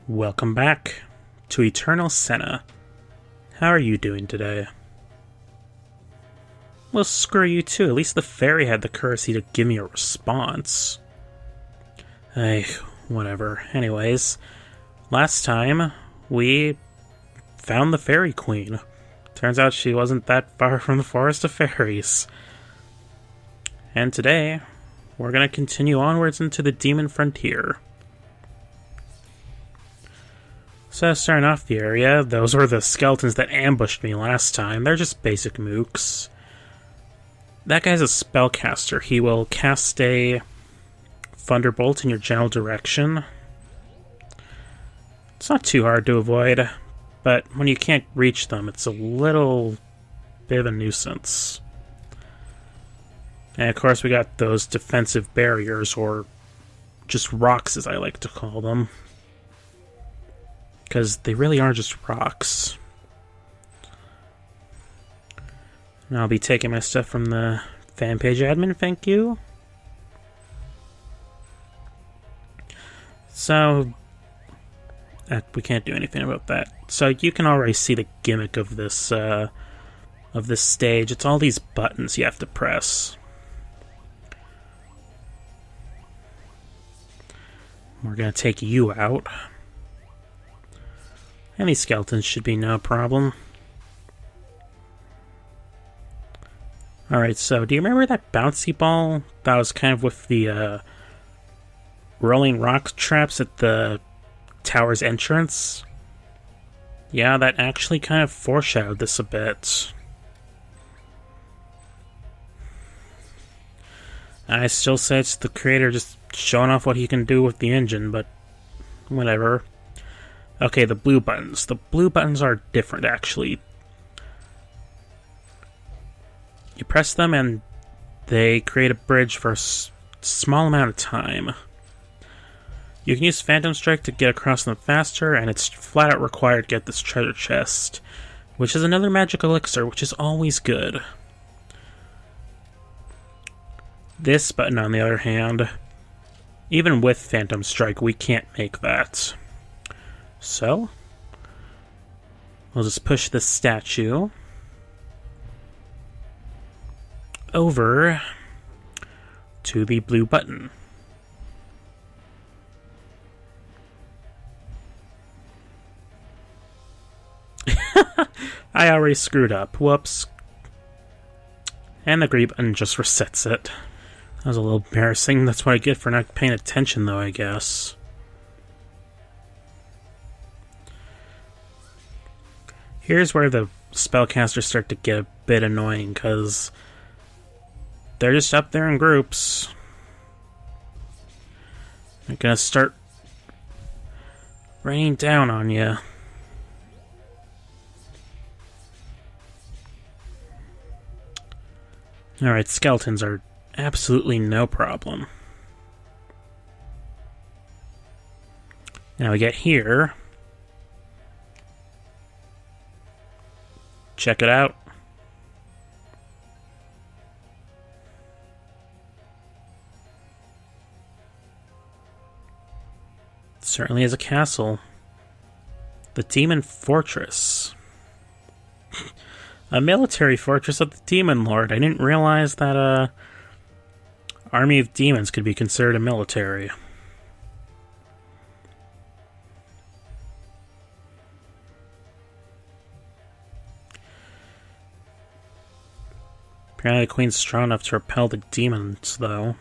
Welcome back to Eternal Senna. How are you doing today? Well, screw you too. At least the fairy had the courtesy to give me a response. Hey, whatever. Anyways, last time we found the Fairy Queen. Turns out she wasn't that far from the Forest of Fairies. And today, we're going to continue onwards into the Demon Frontier. So, starting off the area, those were the skeletons that ambushed me last time. They're just basic mooks. That guy's a spellcaster. He will cast a thunderbolt in your general direction. It's not too hard to avoid, but when you can't reach them, it's a little bit of a nuisance. And of course we got those defensive barriers, or just rocks as I like to call them. Because they really are just rocks. And I'll be taking my stuff from the fan page admin, thank you. So, we can't do anything about that. So you can already see the gimmick of this stage. It's all these buttons you have to press. We're gonna take you out. And these skeletons should be no problem. Alright, so do you remember that bouncy ball that was kind of with the rolling rock traps at the tower's entrance? Yeah, that actually kind of foreshadowed this a bit. I still say it's the creator just showing off what he can do with the engine, but whatever. Okay, the blue buttons. The blue buttons are different, actually. You press them and they create a bridge for a small amount of time. You can use Phantom Strike to get across them faster, and it's flat out required to get this treasure chest, which is another magic elixir, which is always good. This button, on the other hand, even with Phantom Strike, we can't make that. So, we'll just push this statue over to the blue button. I already screwed up. Whoops. And the green button just resets it. That was a little embarrassing. That's what I get for not paying attention, though, I guess. Here's where the spellcasters start to get a bit annoying, because they're just up there in groups. They're gonna start raining down on you. Alright, skeletons are absolutely no problem. Now we get here. Check it out. It certainly is a castle. The Demon Fortress. A military fortress of the Demon Lord. I didn't realize that army of demons could be considered a military. Apparently the Queen's strong enough to repel the demons, though.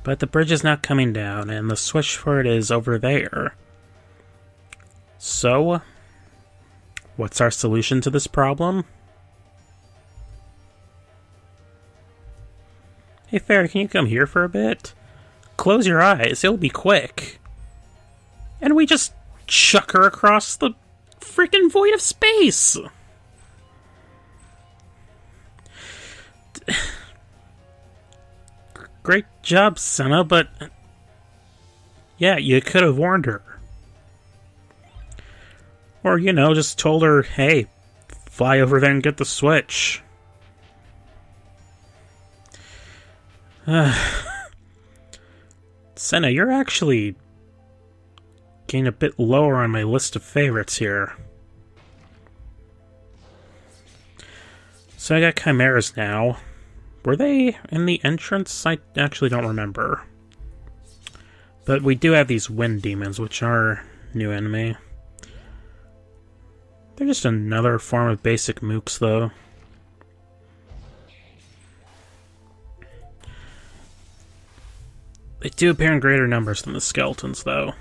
But the bridge is not coming down, and the switch for it is over there. So, what's our solution to this problem? Hey Fairy, can you come here for a bit? Close your eyes, it'll be quick. And we just chuck her across the freaking void of space! Great job, Senna, but... yeah, you could have warned her. Or, you know, just told her, hey, fly over there and get the switch. Senia, you're actually getting a bit lower on my list of favorites here. So I got chimeras now. Were they in the entrance? I actually don't remember. But we do have these wind demons, which are new enemy. They're just another form of basic mooks, though. They do appear in greater numbers than the skeletons, though.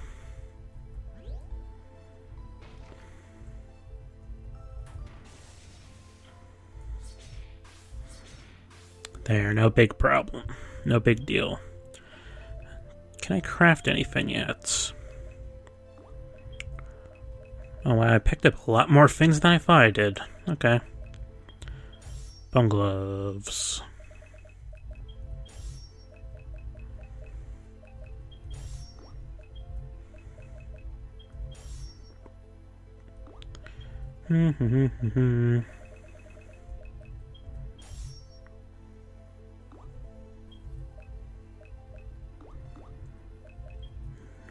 There, no big problem. No big deal. Can I craft anything yet? Oh wow, I picked up a lot more things than I thought I did. Okay. Bone gloves.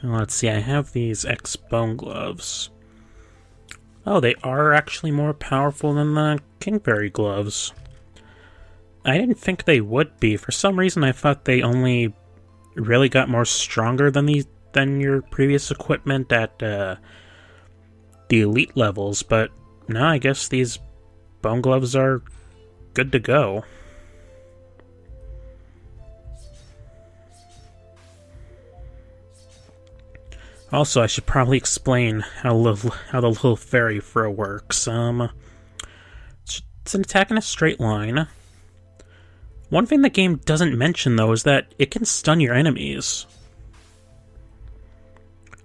Let's see, I have these X-Bone gloves. Oh, they are actually more powerful than the King Fairy gloves. I didn't think they would be. For some reason, I thought they only really got more stronger than your previous equipment at the elite levels, but no, I guess these bone gloves are good to go. Also, I should probably explain how the little fairy throw works. It's an attack in a straight line. One thing the game doesn't mention, though, is that it can stun your enemies.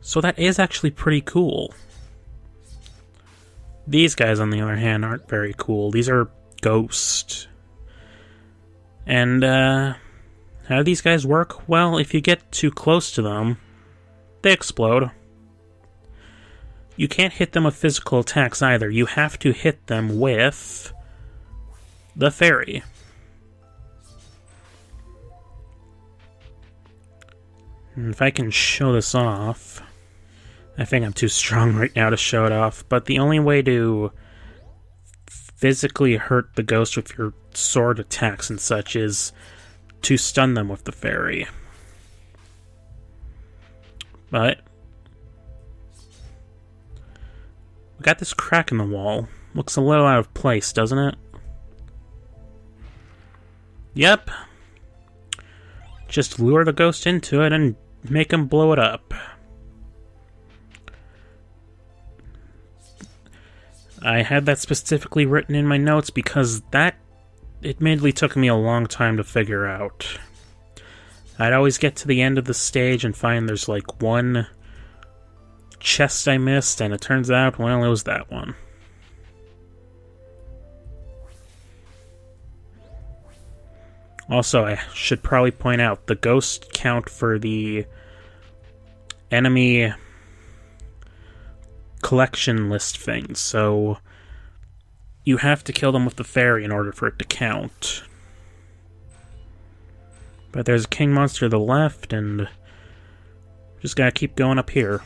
So that is actually pretty cool. These guys, on the other hand, aren't very cool. These are ghosts. And, how do these guys work? Well, if you get too close to them, they explode. You can't hit them with physical attacks either. You have to hit them with the fairy. And if I can show this off... I think I'm too strong right now to show it off, but the only way to physically hurt the ghost with your sword attacks and such is to stun them with the fairy. But we got this crack in the wall. Looks a little out of place, doesn't it? Yep. Just lure the ghost into it and make him blow it up. I had that specifically written in my notes because that admittedly took me a long time to figure out. I'd always get to the end of the stage and find there's like one chest I missed, and it turns out, well, it was that one. Also, I should probably point out, the ghost count for the enemy collection list things, so you have to kill them with the fairy in order for it to count. But there's a king monster to the left, and just gotta keep going up here.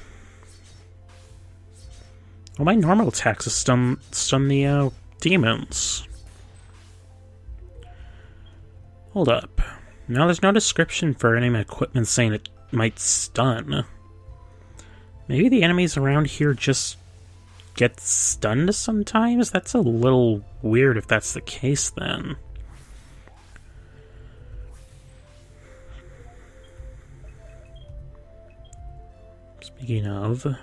Well, my normal attacks is stun the demons. Hold up. Now there's no description for any of my equipment saying it might stun. Maybe the enemies around here just get stunned sometimes? That's a little weird if that's the case, then. Speaking of...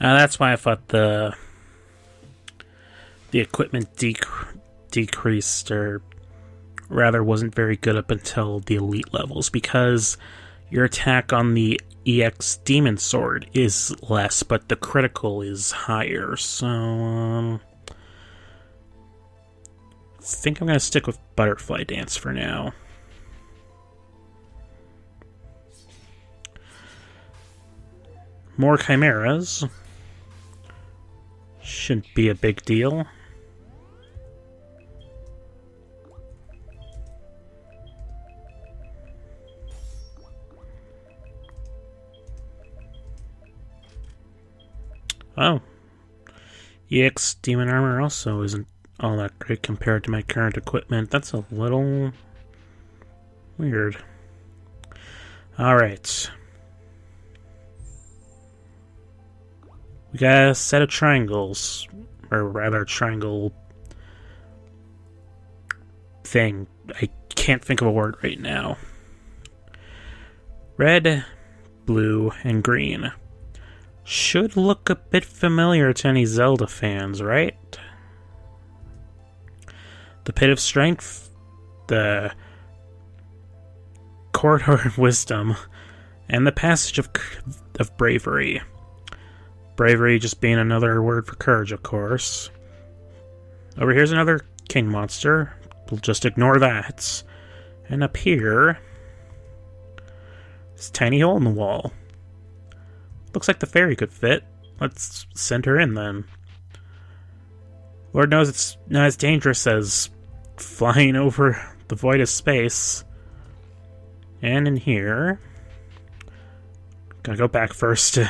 that's why I thought the equipment decreased, or rather wasn't very good up until the elite levels, because Your attack on the EX Demon Sword is less, but the critical is higher, so, I think I'm going to stick with Butterfly Dance for now. More Chimeras. Shouldn't be a big deal. Oh. EX Demon Armor also isn't all that great compared to my current equipment. That's a little weird. Alright. We got a set of triangles. Or rather, triangle thing. I can't think of a word right now. Red, blue, and green. Should look a bit familiar to any Zelda fans, right? The Pit of Strength, the Corridor of Wisdom, and the Passage of Bravery. Bravery just being another word for courage, of course. Over here's another king monster. We'll just ignore that. And up here, this tiny hole in the wall. Looks like the fairy could fit. Let's send her in then. Lord knows it's not as dangerous as flying over the void of space. And in here, gotta go back first to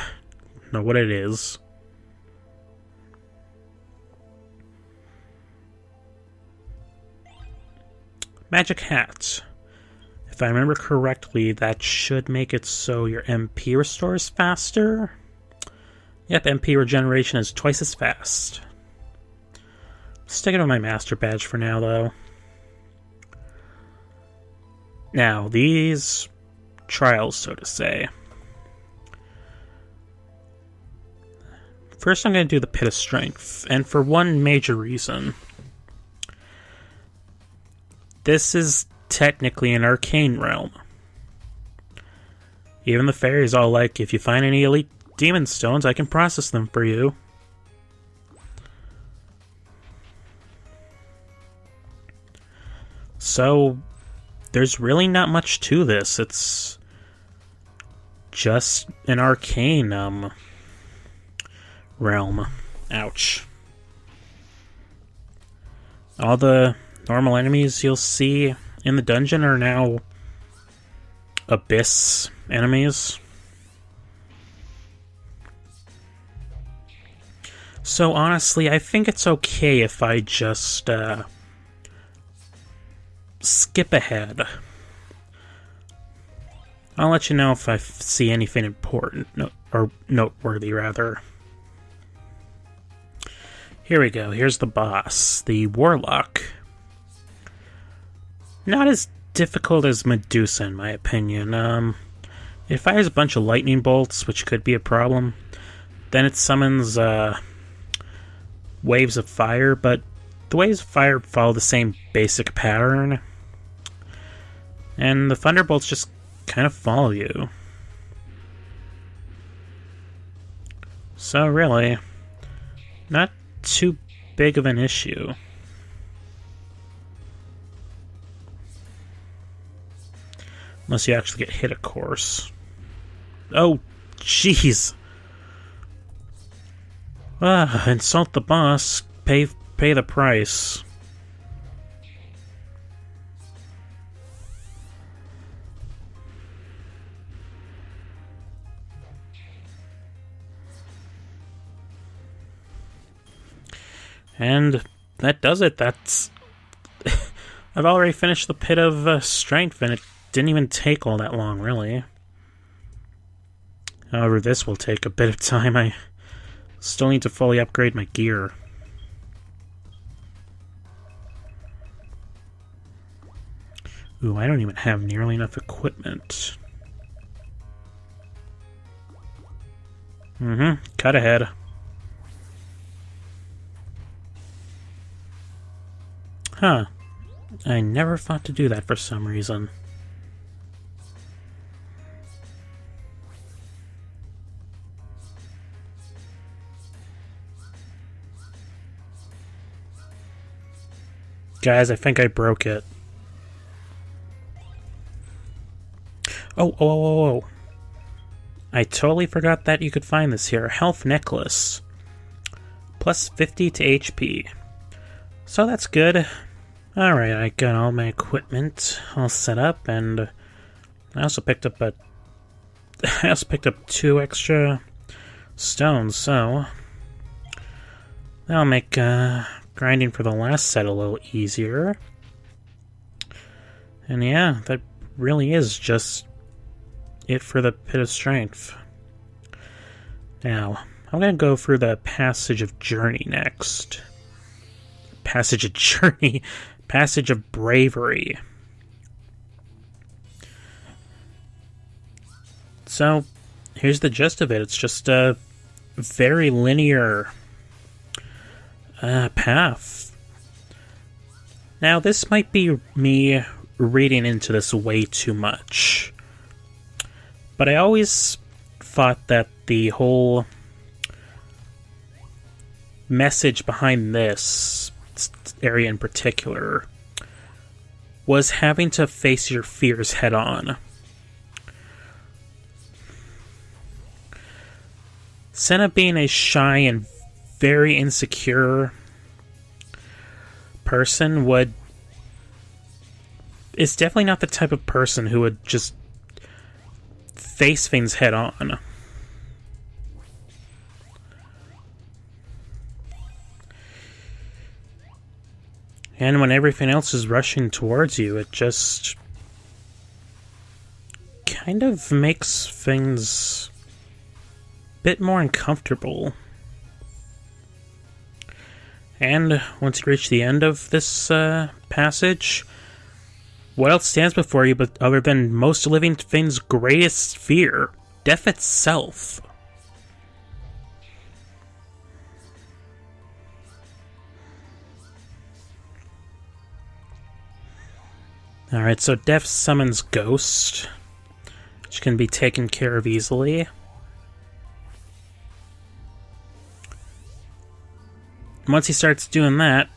know what it is. Magic Hat. If I remember correctly, that should make it so your MP restores faster. Yep, MP regeneration is twice as fast. Sticking with my Master Badge for now, though. Now, these trials, so to say. First, I'm going to do the Pit of Strength, and for one major reason. This is technically an arcane realm. Even the fairies all like, if you find any elite demon stones, I can process them for you. So, there's really not much to this. It's just an arcane realm. Ouch. All the normal enemies you'll see in the dungeon are now Abyss enemies. So honestly, I think it's okay if I just skip ahead. I'll let you know if I see anything important, or noteworthy rather. Here we go, here's the boss, the Warlock. Not as difficult as Medusa, in my opinion. It fires a bunch of lightning bolts, which could be a problem. Then it summons waves of fire, but the waves of fire follow the same basic pattern. And the thunderbolts just kind of follow you. So really, not too big of an issue. Unless you actually get hit, of course. Oh, jeez. Insult the boss, pay the price. And that does it. That's... I've already finished the Pit of Strength, and it didn't even take all that long, really. However, this will take a bit of time. I still need to fully upgrade my gear. Ooh, I don't even have nearly enough equipment. Cut ahead. Huh. I never thought to do that for some reason. Guys, I think I broke it. Oh. I totally forgot that you could find this here. Health necklace. Plus 50 to HP. So that's good. Alright, I got all my equipment all set up, and I also picked up 2 extra stones, so that'll make grinding for the last set a little easier. And yeah, that really is just it for the Pit of Strength. Now, I'm going to go through the Passage of Journey next. Passage of Journey? Passage of Bravery. So, here's the gist of it. It's just a very linear path. Now, this might be me reading into this way too much, but I always thought that the whole message behind this area in particular was having to face your fears head on. Senia, being a shy and very insecure person, is definitely not the type of person who would just face things head on. And when everything else is rushing towards you, it just kind of makes things a bit more uncomfortable. And once you reach the end of this passage, what else stands before you but other than most living things' greatest fear? Death itself. Alright, so Death summons Ghost, which can be taken care of easily. Once he starts doing that...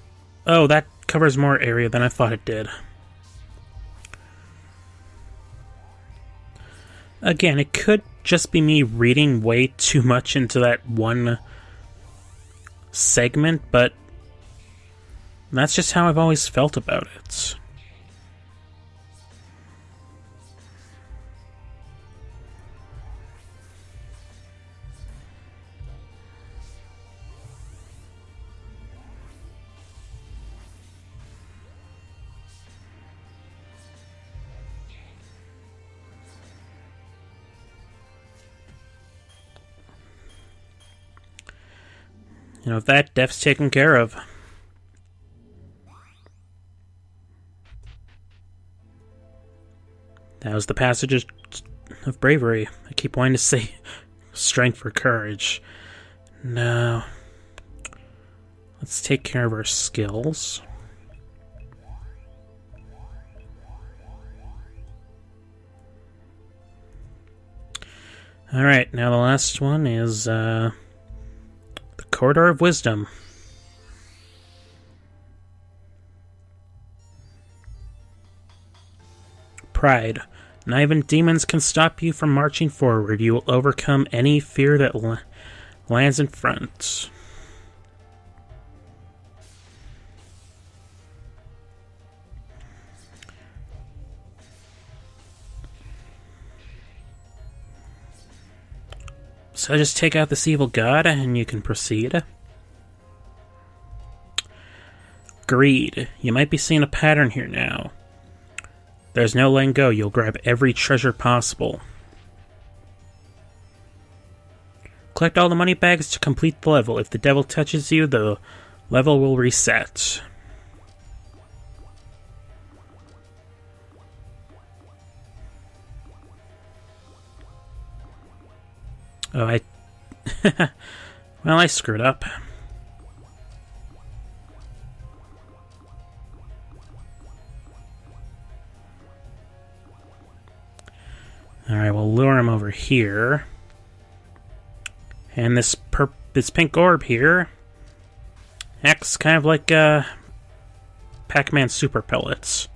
Oh, that covers more area than I thought it did. Again, it could just be me reading way too much into that one segment, but that's just how I've always felt about it. You know, that Death's taken care of. That was the Passage of Bravery. I keep wanting to say Strength for Courage. No. Let's take care of our skills. Alright, now the last one is, the Corridor of Wisdom. Pride. Not even demons can stop you from marching forward. You will overcome any fear that lands in front. So just take out this evil god and you can proceed. Greed. You might be seeing a pattern here now. There's no letting go. You'll grab every treasure possible. Collect all the money bags to complete the level. If the devil touches you, the level will reset. Oh, well, I screwed up. Alright, we'll lure him over here. And this pink orb here acts kind of like a Pac-Man super pellets.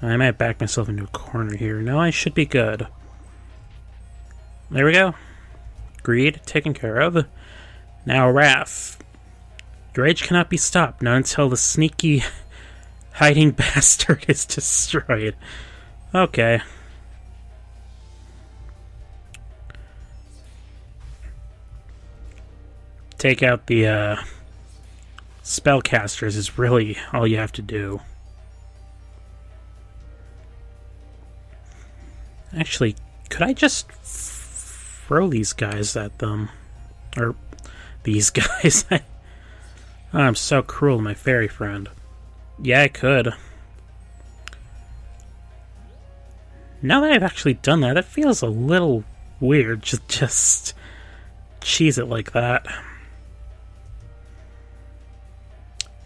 I might back myself into a corner here. No, I should be good. There we go. Greed taken care of. Now, Raph. Your rage cannot be stopped, not until the sneaky hiding bastard is destroyed. Okay. Take out the spellcasters is really all you have to do. Actually, could I just throw these guys at them? Or these guys? Oh, I'm so cruel to my fairy friend. Yeah, I could. Now that I've actually done that, it feels a little weird. Just cheese it like that.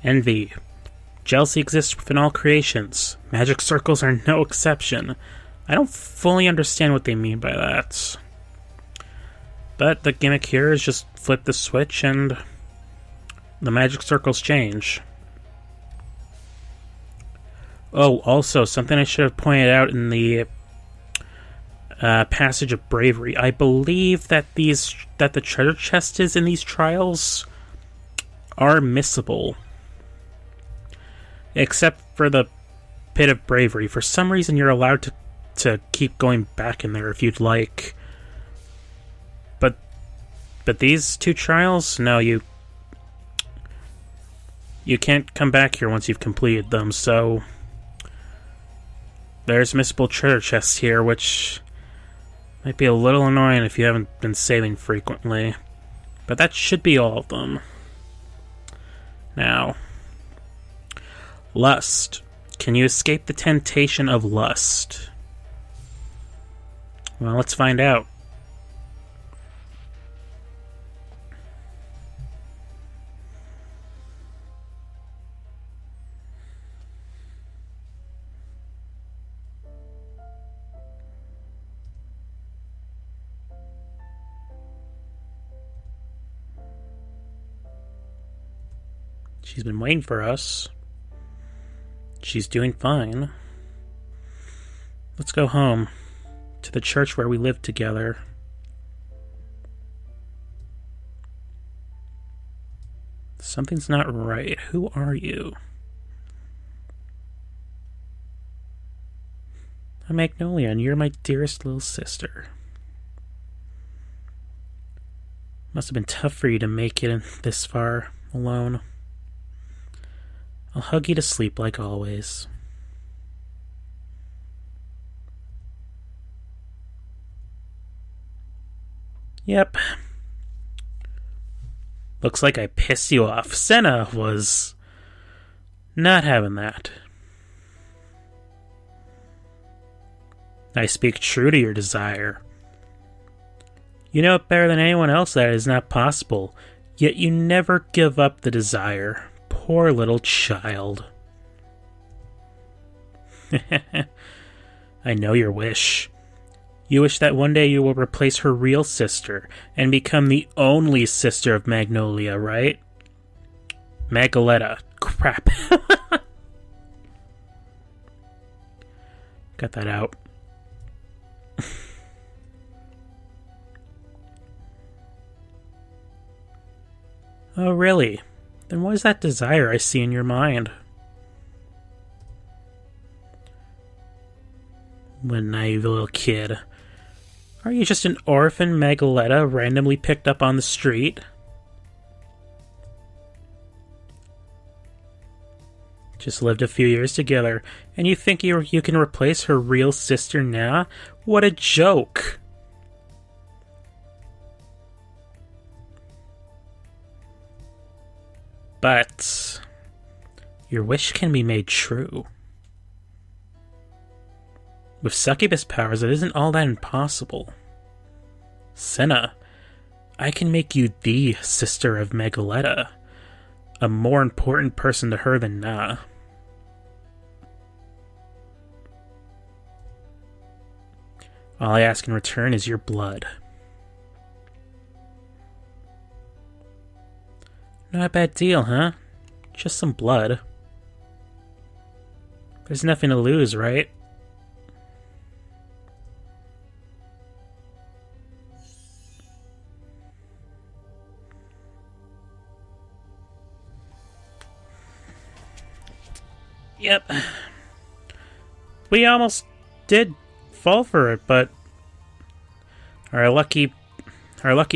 Envy. Jealousy exists within all creations. Magic circles are no exception. I don't fully understand what they mean by that. But the gimmick here is just flip the switch and the magic circles change. Oh, also, something I should have pointed out in the passage of bravery. I believe that the treasure chests in these trials are missable. Except for the pit of bravery. For some reason, you're allowed to keep going back in there if you'd like. But these two trials, no, you can't come back here once you've completed them, so there's missable treasure chests here, which might be a little annoying if you haven't been saving frequently. But that should be all of them. Now, lust. Can you escape the temptation of lust? Well, let's find out. She's been waiting for us. She's doing fine. Let's go home. To the church where we lived together. Something's not right. Who are you? I'm Magnolia, and you're my dearest little sister. Must have been tough for you to make it this far alone. I'll hug you to sleep like always. Yep. Looks like I pissed you off. Senia was not having that. I speak true to your desire. You know it better than anyone else that it is not possible, yet you never give up the desire. Poor little child. I know your wish. You wish that one day you will replace her real sister and become the only sister of Magnolia, right? Magoletta. Crap. Got that out. Oh, really? Then what is that desire I see in your mind? What a naive little kid. Are you just an orphan Magoletta randomly picked up on the street? Just lived a few years together, and you think you can replace her real sister now? What a joke! But your wish can be made true. With succubus powers, it isn't all that impossible. Senia, I can make you the sister of Magoletta, a more important person to her than Na. All I ask in return is your blood. Not a bad deal, huh? Just some blood. There's nothing to lose, right? Yep. We almost did fall for it, but our lucky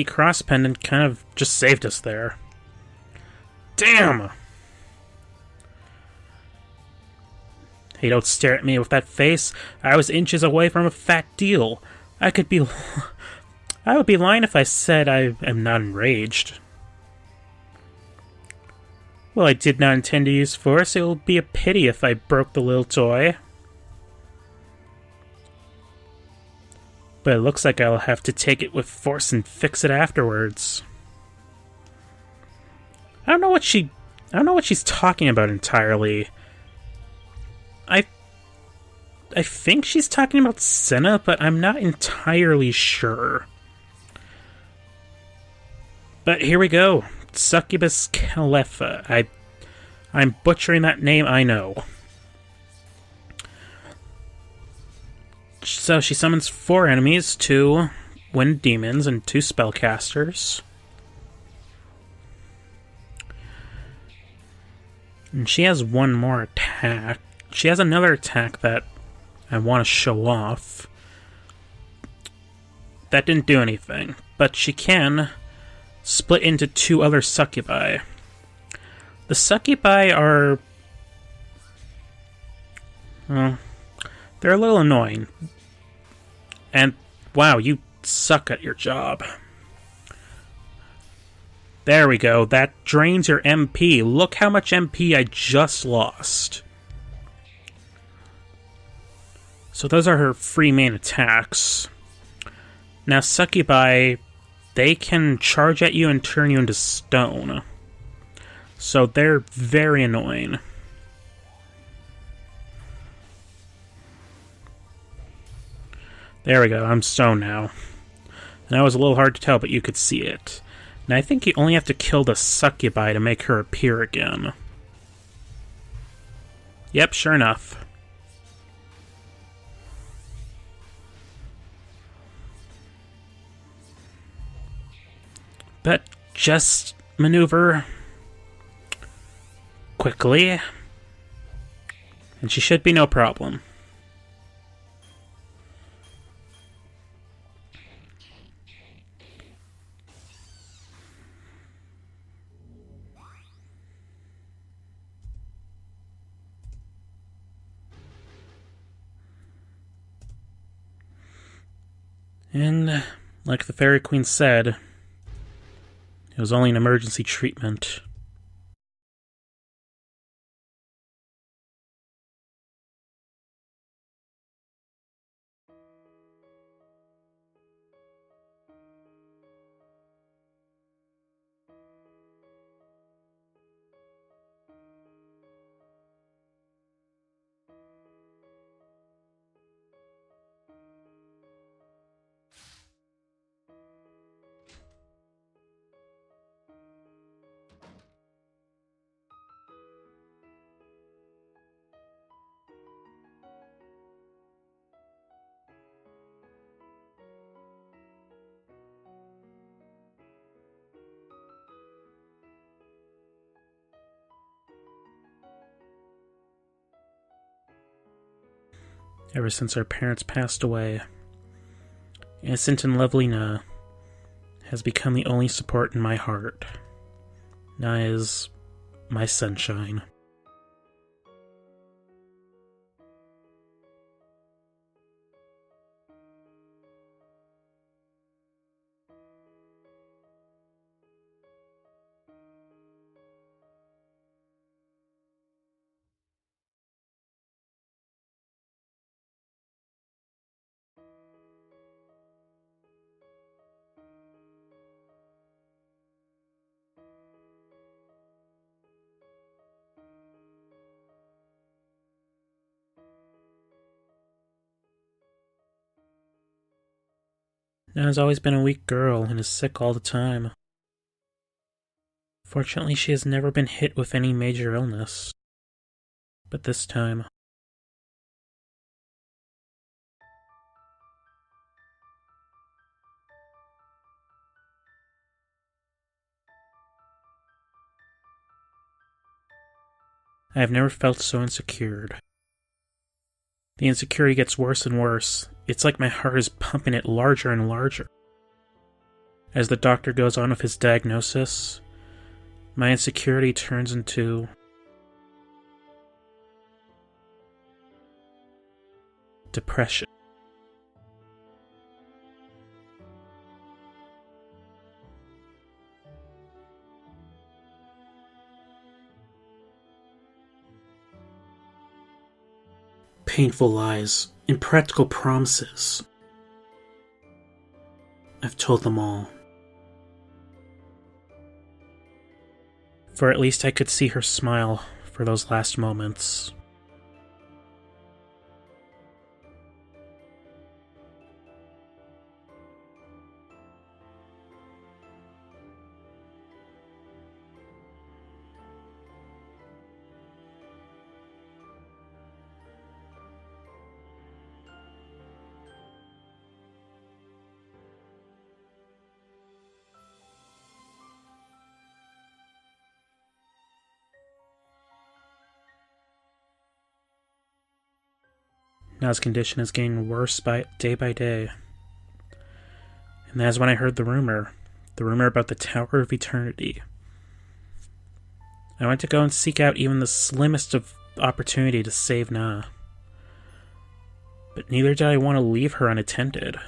cross pendant kind of just saved us there. Damn! Hey, don't stare at me with that face. I was inches away from a fat deal. I would be lying if I said I am not enraged. Well, I did not intend to use force. It will be a pity if I broke the little toy. But it looks like I'll have to take it with force and fix it afterwards. I don't know what she's talking about entirely. I think she's talking about Senia, but I'm not entirely sure. But here we go. Succubus Calefa. I'm butchering that name, I know. So she summons 4 enemies, 2 wind demons, and 2 spellcasters. And she has one more attack. She has another attack that I want to show off. That didn't do anything, but she can split into 2 other succubi. The succubi are... well, they're a little annoying. And, wow, you suck at your job. There we go. That drains your MP. Look how much MP I just lost. So those are her 3 main attacks. Now, succubi, they can charge at you and turn you into stone. So they're very annoying. There we go, I'm stone now. And that was a little hard to tell, but you could see it. And I think you only have to kill the succubi to make her appear again. Yep, sure enough. But just maneuver quickly, and she should be no problem. And, like the Fairy Queen said, it was only an emergency treatment. Ever since our parents passed away, innocent and lovely Na has become the only support in my heart. Na is my sunshine. Na's always been a weak girl and is sick all the time. Fortunately, she has never been hit with any major illness. But this time... I have never felt so insecure. The insecurity gets worse and worse. It's like my heart is pumping it larger and larger. As the doctor goes on with his diagnosis, my insecurity turns into... depression. Painful lies, impractical promises. I've told them all. For at least I could see her smile for those last moments. Now his condition is getting worse by day. And that's when I heard the rumor about the Tower of Eternity. I went to go and seek out even the slimmest of opportunity to save Na. But neither did I want to leave her unattended.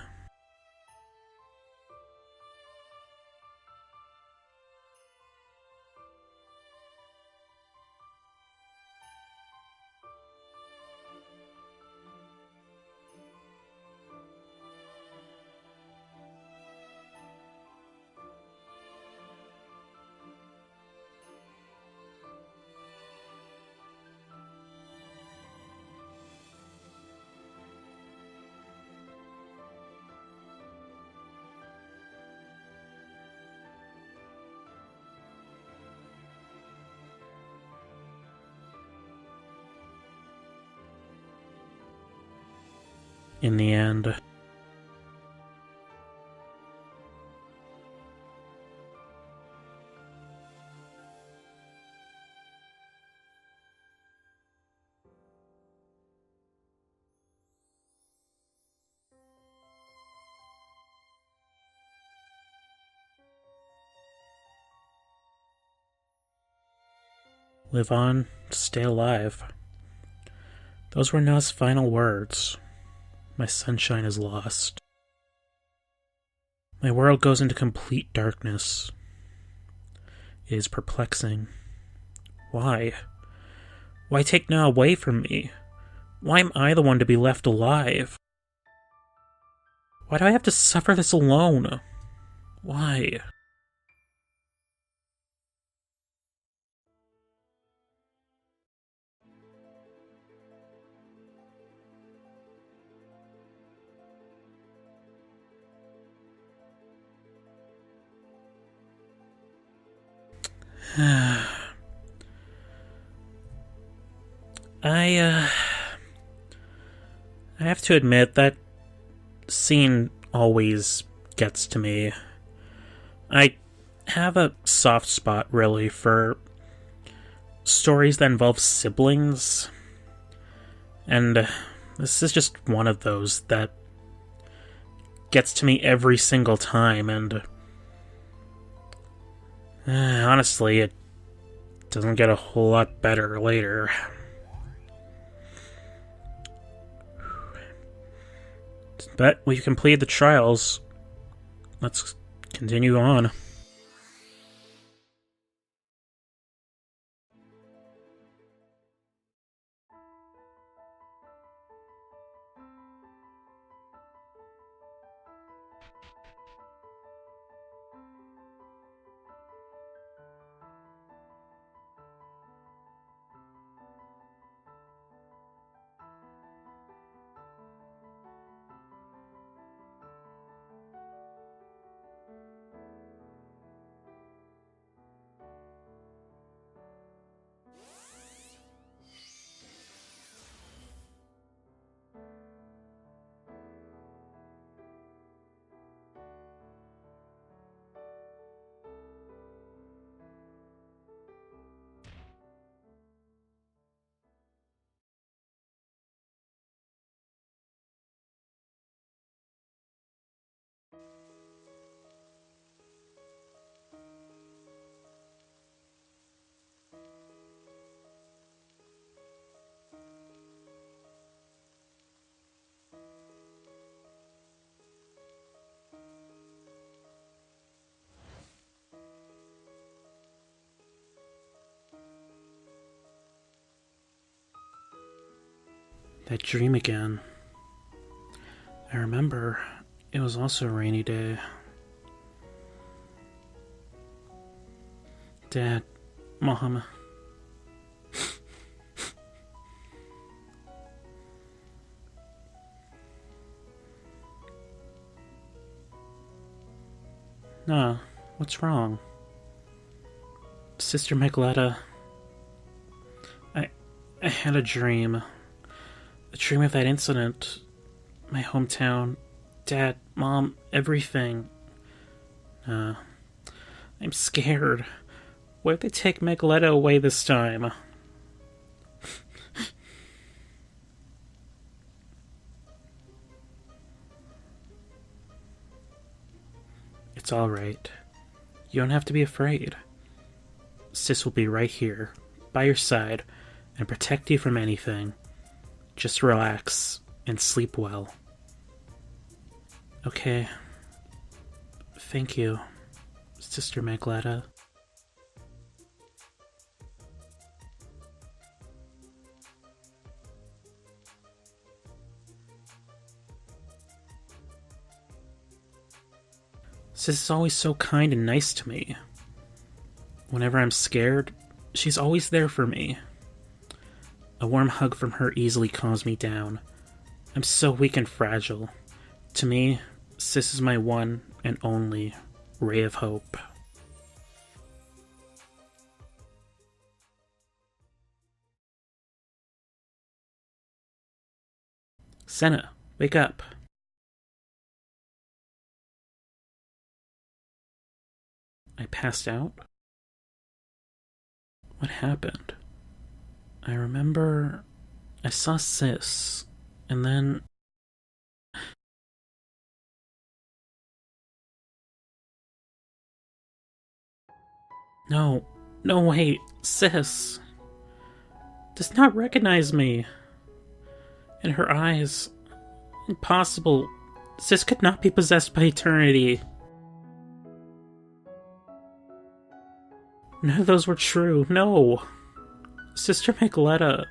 In the end, live on, stay alive. Those were Na's final words. My sunshine is lost. My world goes into complete darkness. It is perplexing. Why? Why take Na away from me? Why am I the one to be left alive? Why do I have to suffer this alone? Why? I have to admit that scene always gets to me. I have a soft spot, really, for stories that involve siblings. And this is just one of those that gets to me every single time, and honestly, it doesn't get a whole lot better later. But we've completed the trials. Let's continue on. That dream again. I remember it was also a rainy day. Dad, Mom. Nah, what's wrong? Sister Megletta. I had a dream. A dream of that incident. My hometown. Dad, Mom, everything. I'm scared. What if they take Megletta away this time? It's alright. You don't have to be afraid. Sis will be right here, by your side, and protect you from anything. Just relax and sleep well. Okay. Thank you, Sister Megletta. Sis is always so kind and nice to me. Whenever I'm scared, she's always there for me. A warm hug from her easily calms me down. I'm so weak and fragile. To me, Sis is my one and only ray of hope. Senia, wake up. I passed out? What happened? I remember I saw Sis, and then... No, wait, Sis does not recognize me. In her eyes, impossible. Sis could not be possessed by eternity. None of those were true. No. Sister Megletta.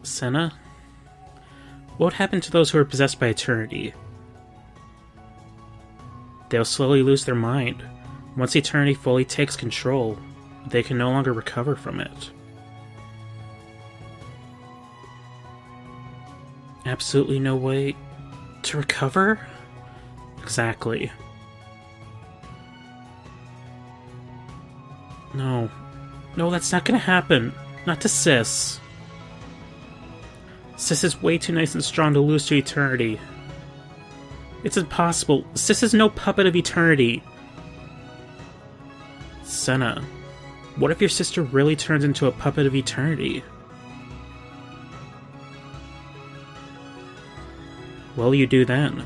Senia? What happened to those who are possessed by eternity? They'll slowly lose their mind. Once eternity fully takes control, they can no longer recover from it. Absolutely no way to recover? Exactly. No, that's not gonna happen. Not to Sis. Sis is way too nice and strong to lose to eternity. It's impossible. Sis is no puppet of eternity. Senia, what if your sister really turns into a puppet of eternity? What will you do then?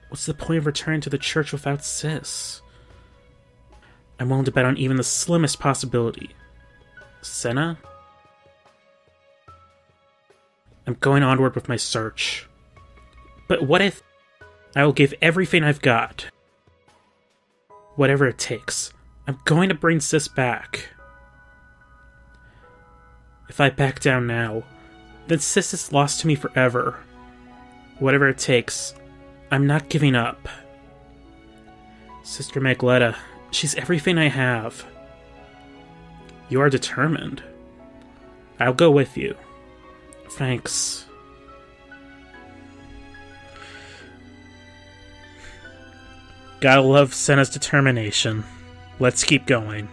What's the point of returning to the church without Sis? I'm willing to bet on even the slimmest possibility. Senia? I'm going onward with my search. But what if... I will give everything I've got. Whatever it takes. I'm going to bring Sis back. If I back down now, then Sis is lost to me forever. Whatever it takes, I'm not giving up. Sister Megletta, she's everything I have. You are determined. I'll go with you. Thanks. Gotta love Senia's determination. Let's keep going.